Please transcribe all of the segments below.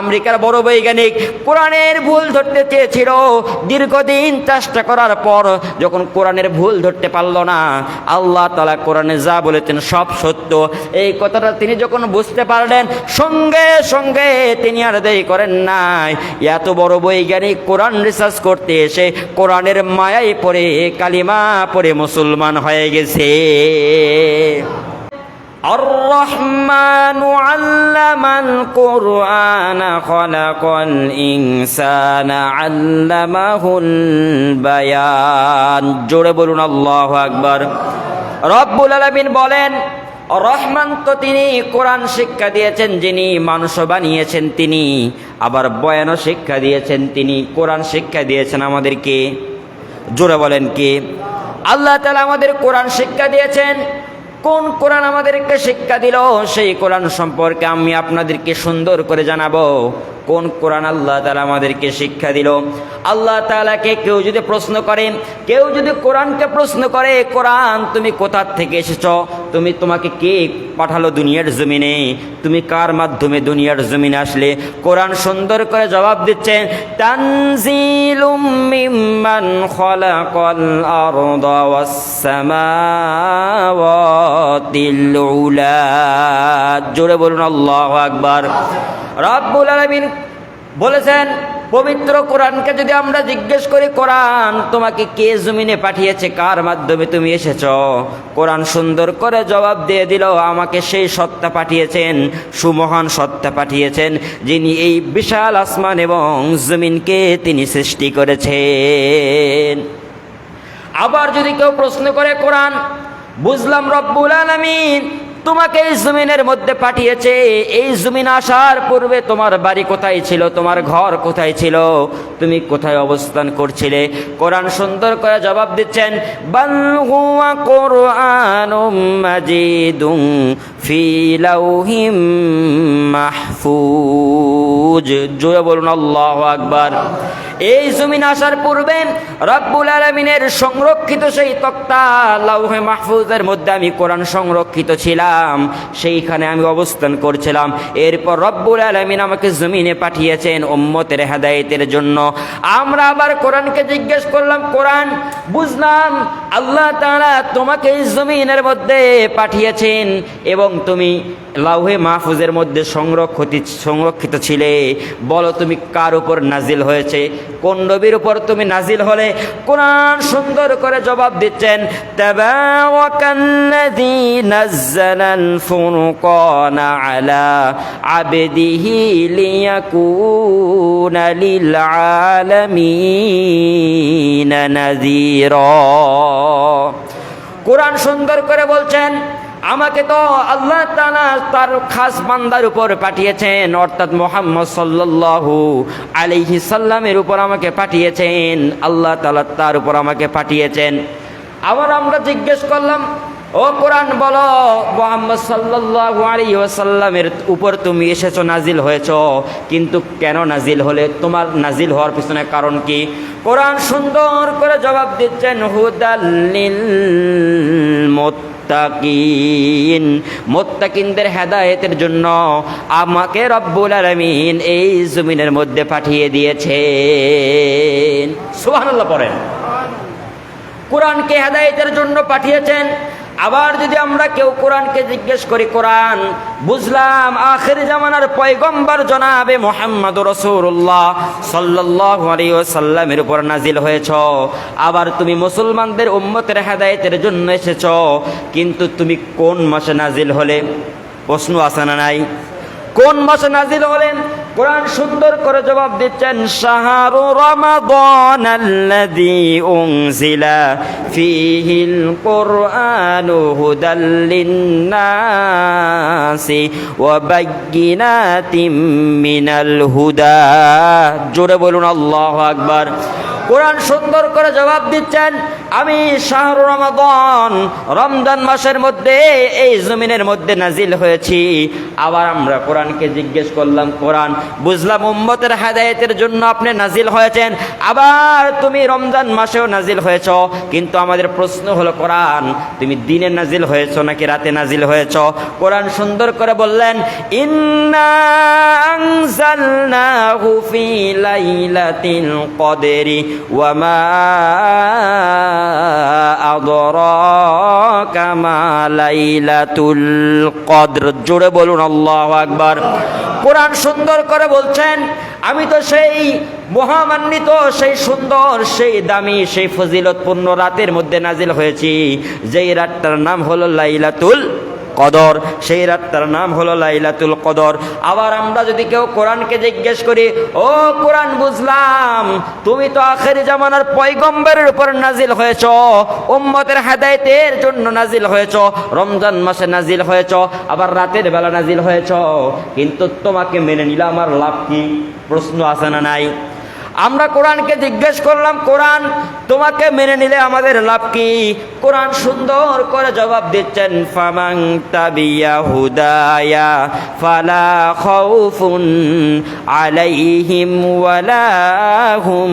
আমেরিকার বড় বৈজ্ঞানিক কোরআনের ভুল ধরতে চেয়েছিল। দীর্ঘদিন চেষ্টা করার পর যখন কোরআনের ভুল ধরতে পারল না, আল্লাহ তাআলা কোরআনে যা বলেছেন সব সত্য, এই কথাটা তিনি যখন বুঝতে পারলেন, সঙ্গে সঙ্গে তিনি আর দেরি করেন নাই। এত বড় বৈজ্ঞানিক কোরআন রিসার্চ করতে এসে কোরআনের মায়ায় পড়ে কালিমা পড়ে মুসলমান হয়ে গেছে। الرحمن علم القرآن خلق الإنسان علمه البيان। জোরে বলুন আল্লাহু আকবার। রব্বুল আলামিন বলেন, রহমান তো তিনি, কোরআন শিক্ষা দিয়েছেন যিনি, মানুষ বানিয়েছেন তিনি, আবার বয়ানও শিক্ষা দিয়েছেন তিনি। কোরআন শিক্ষা দিয়েছেন আমাদেরকে, জোরে বলেন কে? আল্লাহ তাআলা আমাদের কোরআন শিক্ষা দিয়েছেন। কোন কোরআন আমাদেরকে শিক্ষা দিল, সেই কোরআন সম্পর্কে আমি আপনাদেরকে সুন্দর করে জানাবো। কোন কোরআন আল্লাহ তাআলা আমাদেরকে শিক্ষা দিল। আল্লাহ তাআলাকে কেউ যদি প্রশ্ন করে, কেউ যদি কোরআনকে প্রশ্ন করে, কোরআন তুমি কোথা থেকে এসেছো, তোমাকে কে পাঠালো দুনিয়ার জমিনে, তুমি কার মাধ্যমে দুনিয়ার জমিনে আসলে, কোরআন সুন্দর করে জবাব দিচ্ছেন, তানজিলুম মিম্মান খালাকাল আরদা ওয়াস সামাওয়াতিল উলা। জোরে বলুন আল্লাহু আকবার। রব্বুল আলামিন বলেছেন, পবিত্র কোরআনকে যদি আমরা জিজ্ঞেস করি, কোরআন তোমাকে কে জমিনে পাঠিয়েছে, কার মাধ্যমে তুমি এসেছো, কোরআন সুন্দর করে জবাব দিয়ে দিল, আমাকে সেই সত্তা পাঠিয়েছেন, সুমহান সত্তা পাঠিয়েছেন, যিনি এই বিশাল আসমান এবং জমিনকে তিনি সৃষ্টি করেছেন। আবার যদি কেউ প্রশ্ন করে, কোরআন বুঝলাম রব্বুল আলামিন তোমাকে এই জমিনের মধ্যে পাঠিয়েছে, এই জমিন আসার পূর্বে তোমার বাড়ি কোথায় ছিল, তোমার ঘর কোথায় ছিল, তুমি কোথায় অবস্থান করছিলে, কোরআন সুন্দর করে জবাব দিচ্ছেন, বাল হুয়া কুরআনুম মাজিদুন ফি লাউহিম মাহফুজ। জোরে বলুন আল্লাহু আকবার। এই জমিন আসার পূর্বে রব্বুল আলামিনের সংরক্ষিত সেই তক্তা লাউহে মাহফুজের মধ্যে আমি কোরআন সংরক্ষিত ছিলাম, সেইখানে আমি অবস্থান করছিলাম। এরপর রব্বুল আলামিন আমাকে জমিনে পাঠিয়েছেন উম্মতের হেদায়েতের জন্য। আমরা আবার কোরআনকে জিজ্ঞেস করলাম, কোরআন বুঝলাম আল্লাহ তাআলা তোমাকে এই জমিনের মধ্যে পাঠিয়েছেন এবং তুমি লাউহে মাহফুজের মধ্যে সংরক্ষিত ছিলে, বলো তুমি কার উপর নাজিল হয়েছে, কোন নবীর উপর তুমি নাজিল হলে? কোরআন সুন্দর করে জবাব দিচ্ছেন, তাবারাকাল্লাযী নাযালাল ফুরকানা আলা আবদিহি লিয়াকুনা লিল আলামিনা নাযীরা। কোরআন সুন্দর করে বলছেন, আমাকে তো আল্লাহ তাআলা তার খাস বান্দার উপর পাঠিয়েছেন, অর্থাৎ মুহাম্মদ সাল্লাল্লাহু আলাইহি সাল্লামের উপর আমাকে পাঠিয়েছেন, আল্লাহ তাআলা তার উপর আমাকে পাঠিয়েছেন। আবার আমরা জিজ্ঞেস করলাম, ও কোরআন বলো মুহাম্মদ সাল্লাল্লাহু আলাইহি ওয়াসাল্লামের উপর তুমি এসেছো, নাজিল হয়েছো, কিন্তু কেন নাজিল হলে, তোমার নাজিল হওয়ার পিছনে কারণ কি? কোরআন সুন্দর করে জবাব দিচ্ছেন, হুদাল লিল মুত্তাকিন, মুত্তাকিনদের হেদায়েতের জন্য আমাকে রব্বুল আলামিন এই জমিনের মধ্যে পাঠিয়ে দিয়েছেন। সুবহানাল্লাহ পড়েন। কোরআনকে হেদায়েতের জন্য পাঠিয়েছেন। আবার যদি আমরা কেউ কোরআনকে জিজ্ঞেস করি, কোরআন বুঝলাম আখির জামানার পয়গম্বর জনাবে মুহাম্মদুর রাসূলুল্লাহ সাল্লাল্লাহু আলাইহি ওয়াসাল্লামের উপর নাজিল হয়েছ, আবার তুমি মুসলমানদের উম্মতের হেদায়েতের জন্য এসেছ, কিন্তু তুমি কোন মাসে নাজিল হলে? প্রশ্ন আছে না নাই? কোন মাসে নাজিল হলেন? কোরআন সুন্দর করে জবাব দিচ্ছেন, শাহরু রমাদানাল্লাযী উনজিলা ফীহিল কুরআনু হুদাল লিন্নাসি ওয়া বায়্যিনাতিম মিনাল হুদা। জোরে বলুন আল্লাহু আকবার। কোরআন সুন্দর করে জবাব দিচ্ছেন, আমি শাহরু রমাদান, রমজান মাসের মধ্যে এই জমিনের মধ্যে নাজিল হয়েছি। আবার আমরা কোরআনকে জিজ্ঞেস করলাম, কোরআন বুঝলাম উম্মতের হেদায়েতের জন্য আপনি নাজিল হয়েছেন, আবার তুমি রমজান মাসেও নাজিল হয়েছ, কিন্তু আমাদের প্রশ্ন হলো কোরআন তুমি দিনে নাজিল হয়েছ নাকি রাতে নাজিল হয়েছ? কোরআন সুন্দর করে বললেন, ইন্না আনজালনাহু ফি লাইলাতিল কদরি ওয়া মা আদরাকা মা লাইলাতুল কদর। জোরে বলুন আল্লাহু আকবার। কোরআন সুন্দর করে বলছেন, আমি তো সেই মহামান্বিত, সেই সুন্দর, সেই দামি, সেই ফজিলতপূর্ণ রাতের মধ্যে নাজিল হয়েছি, যেই রাতটার নাম হলো লাইলাতুল কদর, সেই রাতটার নাম হলো লাইলাতুল কদর। আবার আমরা যদি কেউ কোরআনকে জিজ্ঞেস করি, ও কোরআন বুঝলাম তুমি তো আখেরি জামানার পয়গম্বরের উপর নাজিল হয়েছ, উম্মতের হেদায়েতের জন্য নাজিল হয়েছ, রমজান মাসে নাজিল হয়েছ, আবার রাতের বেলা নাজিল হয়েছ, কিন্তু তোমাকে মেনে নিলে আমার লাভ কি? প্রশ্ন আছে না নাই? আমরা কোরআনকে জিজ্ঞেস করলাম, কোরআন তোমাকে মেনে নিলে আমাদের লাভ কি? কোরআন সুন্দর করে জবাব দিচ্ছেন, ফামান তাবিয়া হুদায়া ফালা খাউফুন আলাইহিম ওয়ালা হুম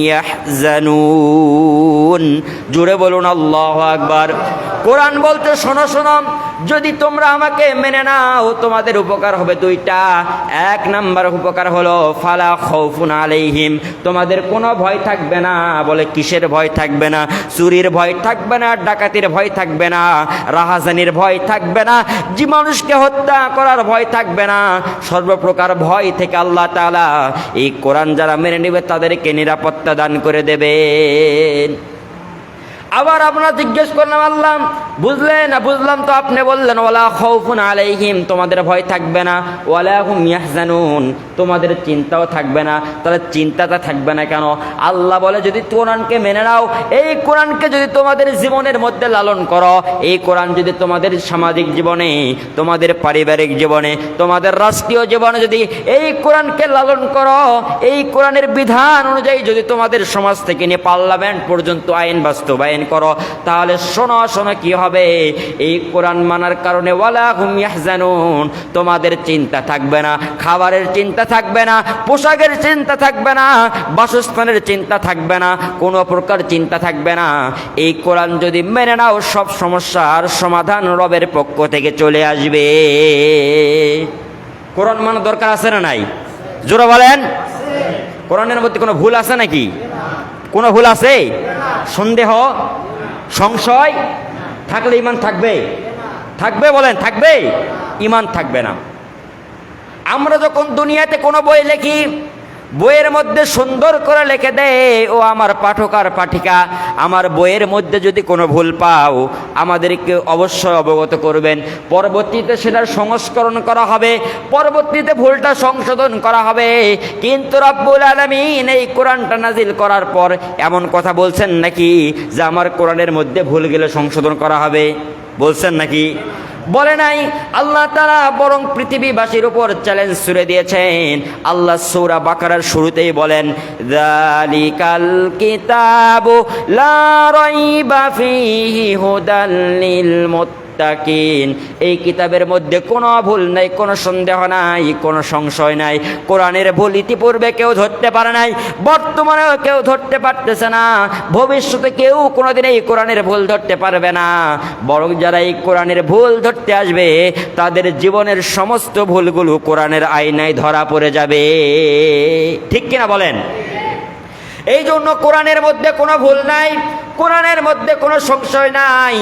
ইয়াহজানুন। জোরে বলুন আল্লাহু আকবার। কোরআন বলতে, শোনো শোনো, যদি তোমরা আমাকে মেনে নাও তোমাদের উপকার হবে দুইটা। এক নাম্বার উপকার হলো ফালা খাউফুন আলাইহিম, তোমাদের কোনো ভয় থাকবে না। বলে কিসের ভয় থাকবে না? চুরির ভয় থাকবে না, ডাকাতির ভয় থাকবে না, রাহাজানির ভয় থাকবে না, যে মানুষকে হত্যা করার ভয় থাকবে না। সর্বপ্রকার ভয় থেকে আল্লাহ তাআলা এই কোরআন যারা মেনে নেবে তাদেরকে নিরাপত্তা দান করে দেবেন। আবার আমরা জিজ্ঞেস করলাম, আল্লাহ বুঝলেন না? বুঝলাম তো। আপনি বললেন ওয়ালা খাউফুন আলাইহিম, তোমাদের ভয় থাকবে না, ওয়ালা হুম ইয়াহজানুন, তোমাদের চিন্তাও থাকবে না। তাহলে চিন্তাটা থাকবে না কেন? আল্লাহ বলে, যদি কোরআনকে মেনে নাও, এই কোরআনকে যদি তোমাদের জীবনের মধ্যে লালন করো, এই কোরআন যদি তোমাদের সামাজিক জীবনে, তোমাদের পারিবারিক জীবনে, তোমাদের রাষ্ট্রীয় জীবনে যদি এই কোরআনকে লালন করো, এই কোরআনের বিধান অনুযায়ী যদি তোমাদের সমাজ থেকে নিয়ে পার্লামেন্ট পর্যন্ত আইন বাস্তবায়ন করো, তাহলে শোনো শোনো কি হবে? এই কোরআন মানার কারণে ওয়ালা হুম ইয়াহজানুন, তোমাদের চিন্তা থাকবে না, খাবারের চিন্তা থাকবে না, পোশাকের চিন্তা থাকবে না, বাসস্থানের চিন্তা থাকবে না, কোনো প্রকার চিন্তা থাকবে না। এই কোরআন যদি মেনে নাও, সব সমস্যার সমাধান রবের পক্ষ থেকে চলে আসবে। কোরআন মানা দরকার আছে না নাই? জোরে বলেন। কোরআনের মধ্যে কোনো ভুল আছে নাকি? কোনো ভুল আছে? সন্দেহ, সংশয় থাকলে ঈমান থাকবে? থাকবে? বলেন থাকবে? ঈমান থাকবে না। আমরা যখন দুনিয়াতে কোনো বই লিখি, বইয়ের মধ্যে সুন্দর করে লিখে দেয়, ও আমার পাঠক আর পাঠিকা, আমার বইয়ের মধ্যে যদি কোনো ভুল পাও আমাদেরকে অবশ্যই অবগত করবেন। পরবর্তীতে সেটার সংস্করণ করা হবে, পরবর্তীতে ভুলটা সংশোধন করা হবে। কিন্তু রব্বুল আলামিন এই কোরআনটা নাজিল করার পর এমন কথা বলছেন নাকি যে আমার কোরআনের মধ্যে ভুল গেলে সংশোধন করা হবে? বলছেন নাকি? বলে নাই। আল্লাহ তাআলা বরং পৃথিবীবাসীর উপর চ্যালেঞ্জ ছুড়ে দিয়েছেন। আল্লাহ সূরা বাকারার শুরুতেই বলেন, যালিকাল কিতাবু লা রাইবা ফীহি হুদাল লিল মুত্তাকিন। এই কিতাবের মধ্যে কোনো ভুল নাই, কোনো সন্দেহ নাই, কোনো সংশয় নাই। কোরআনের ভুল ইতিপূর্বে কেউ ধরতে পারে নাই, বর্তমানেও কেউ ধরতে পারতেছে না, ভবিষ্যতে কেউ কোনোদিন এই কোরআনের ভুল ধরতে পারবে না। বরং যারা এই কোরআনের ভুল ধরতে আসবে তাদের জীবনের সমস্ত ভুলগুলো কোরআনের আয়নায় ধরা পড়ে যাবে। ঠিক কিনা বলেন? এই জন্য কোরআনের মধ্যে কোনো ভুল নাই, কোরআনের মধ্যে কোনো সংশয় নাই।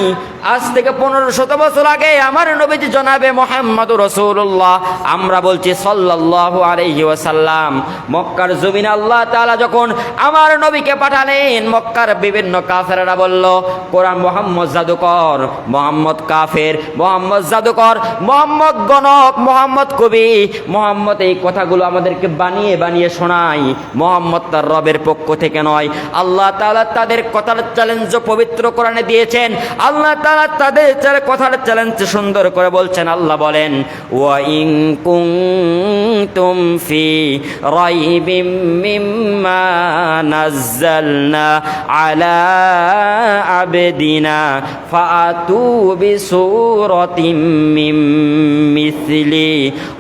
আজ থেকে 1500 বছর আগে আমার নবীজি জনাবে মুহাম্মদুর রাসূলুল্লাহ, আমরা বলছি সাল্লাল্লাহু আলাইহি ওয়াসাল্লাম, মক্কার জমিনে আল্লাহ তাআলা যখন আমার নবীকে পাঠালেন, মক্কার বিভিন্ন কাফেররা বলল কোরআন মুহাম্মদ জাদুকর, মুহাম্মদ কাফের, মুহাম্মদ জাদুকর, মুহাম্মদ গণক, মুহাম্মদ কবি, মুহাম্মদ এই কথাগুলো আমাদেরকে বানিয়ে বানিয়ে শোনায়, মুহাম্মদ তার রবের পক্ষ থেকে নয়। আল্লাহ তাআলা তাদের কথার চ্যালেঞ্জ পবিত্র কোরআনে দিয়েছেন। আল্লাহ তাআলা তাআলা তাদের কথার চ্যালেঞ্জ সুন্দর করে বলছেন। আল্লাহ বলেন, ওয়া ইন কুনতুম ফি রাইবিম মিম্মা নাযালনা আলা আবদিনা ফাআতু বিসূরাতিম মিন মিসলি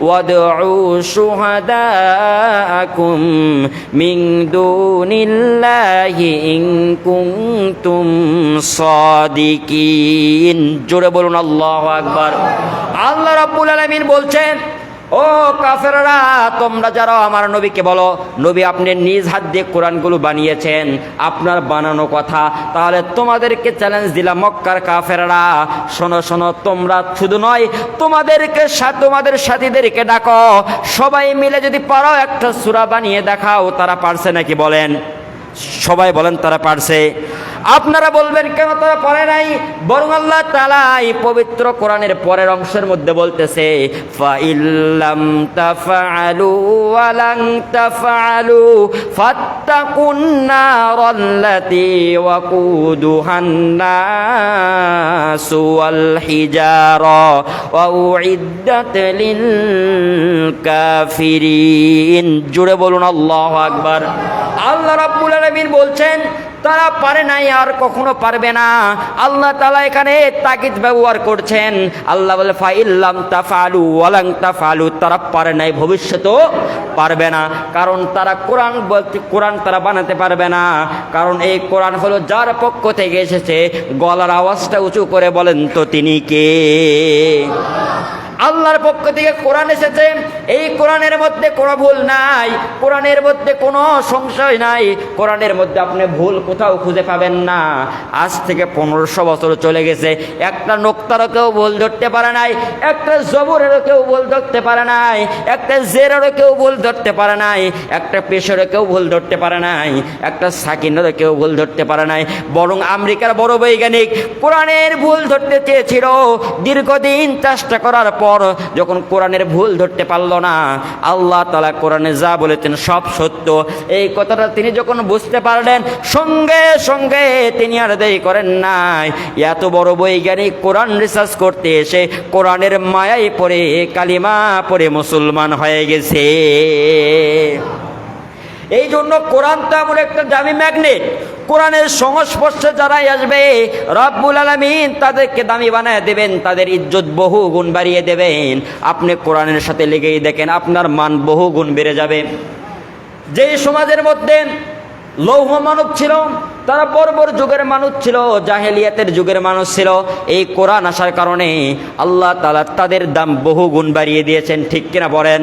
ওয়াদউ শুহাদাআকুম মিন দুনিল্লাহি ইন কুনতুম সাদিকিন। জোরে বলুন আল্লাহু আকবার। আল্লাহ রাব্বুল আলামিন বলছেন, ও কাফেররা, তোমরা যারা আমার নবীকে বলো, নবী আপনি নিজ হাত দিয়ে কোরআনগুলো বানিয়েছেন, আপনার বানানো কথা, তাহলে তোমাদেরকে চ্যালেঞ্জ দিলাম মক্কার কাফেররা, শোনো শোনো, তোমরা শুধু নয়, তোমাদের সাথীদেরকে ডাকো, সবাই মিলে যদি পারো একটা সূরা বানিয়ে দেখাও। তারা পারছে নাকি বলেন? সবাই বলেন তারা পারছে। আপনারা বলবেন কেন তারা পারে নাই? বরং আল্লাহ তাআলা এই পবিত্র কোরআনের পরের অংশের মধ্যে বলতেছে, ফা ইল্লাম তাফআলু ওয়া লান তাফআলু ফাত্তাকুন নারাল্লাতী ওয়াকুদুহান নাসু ওয়াল হিজারা ওয়া উইদ্দাত লিল কাফিরিন। জোরে বলুন আল্লাহু আকবার। আল্লাহ রাব্বুল আলামিন বলছেন তারা পারে নাই, আর কখনো পারবে না। আল্লাহ তাআলা এখানে তাকিদ ব্যবহার করছেন। আল্লাহ বলে, ফা ইল্লাম তাফআলু ওয়া লান তাফআলু, তারা পারে নাই, ভবিষ্যতেও পারবে না। কারণ তারা কোরআন তারা বানাতে পারবে না। কারণ এই কোরআন হলো যার পক্ষ থেকে এসেছে। গলার আওয়াজটা উঁচু করে বলেন তো তিনি কে? আল্লাহর পক্ষ থেকে কোরআন এসেছে। এই কোরআনের মধ্যে কোনো ভুল নাই, কোরআনের মধ্যে কোনো সংশয় নাই, কোরআনের মধ্যে আপনি ভুল কোথাও খুঁজে পাবেন না। আজ থেকে 1500 বছর চলে গেছে, একটা নোক্তারও কেউ ভুল ধরতে পারে নাই, একটা জবরেরও কেউ ভুল ধরতে পারে নাই, একটা জেরেরও কেউ ভুল ধরতে পারে নাই, একটা পেশরেও কেউ ভুল ধরতে পারে নাই, একটা সাকিনেরও কেউ ভুল ধরতে পারে নাই। বরং আমেরিকার বড় বৈজ্ঞানিক কোরআনের ভুল ধরতে চেয়েছিল। দীর্ঘদিন চেষ্টা করার পর যখন কোরআনের ভুল ধরতে পারল না, আল্লাহ তাআলা কোরআনে যা বলেছেন সব সত্য, এই কথাটা তিনি যখন বুঝতে পারলেন, সঙ্গে সঙ্গে তিনি আর দেরি করেন নাই। এত বড় বৈজ্ঞানিক কোরআন রিসার্চ করতে এসে কোরআনের মায়ায় পড়ে কালিমা পড়ে মুসলমান হয়ে গেছে। এই জন্য কোরআন তো এমন একটা দামি ম্যাগনেট, কোরআনের সংস্পর্শে যারাই আসবে রব্বুল আলামিন তাদেরকে দামি বানায় দেবেন, তাদের ইজ্জত বহু গুণ বাড়িয়ে দেবেন। আপনি কোরআনের সাথে লেগেই দেখেন, আপনার মান বহু গুণ বেড়ে যাবে। যেই সমাজের মধ্যে লৌহ মানব ছিল, তারা বর্বর যুগের মানুষ ছিল, জাহেলিয়াতের যুগের মানুষ ছিল, এই কোরআন আসার কারণে আল্লাহ তাআলা তাদের দাম বহু গুণ বাড়িয়ে দিয়েছেন। ঠিক কিনা বলেন?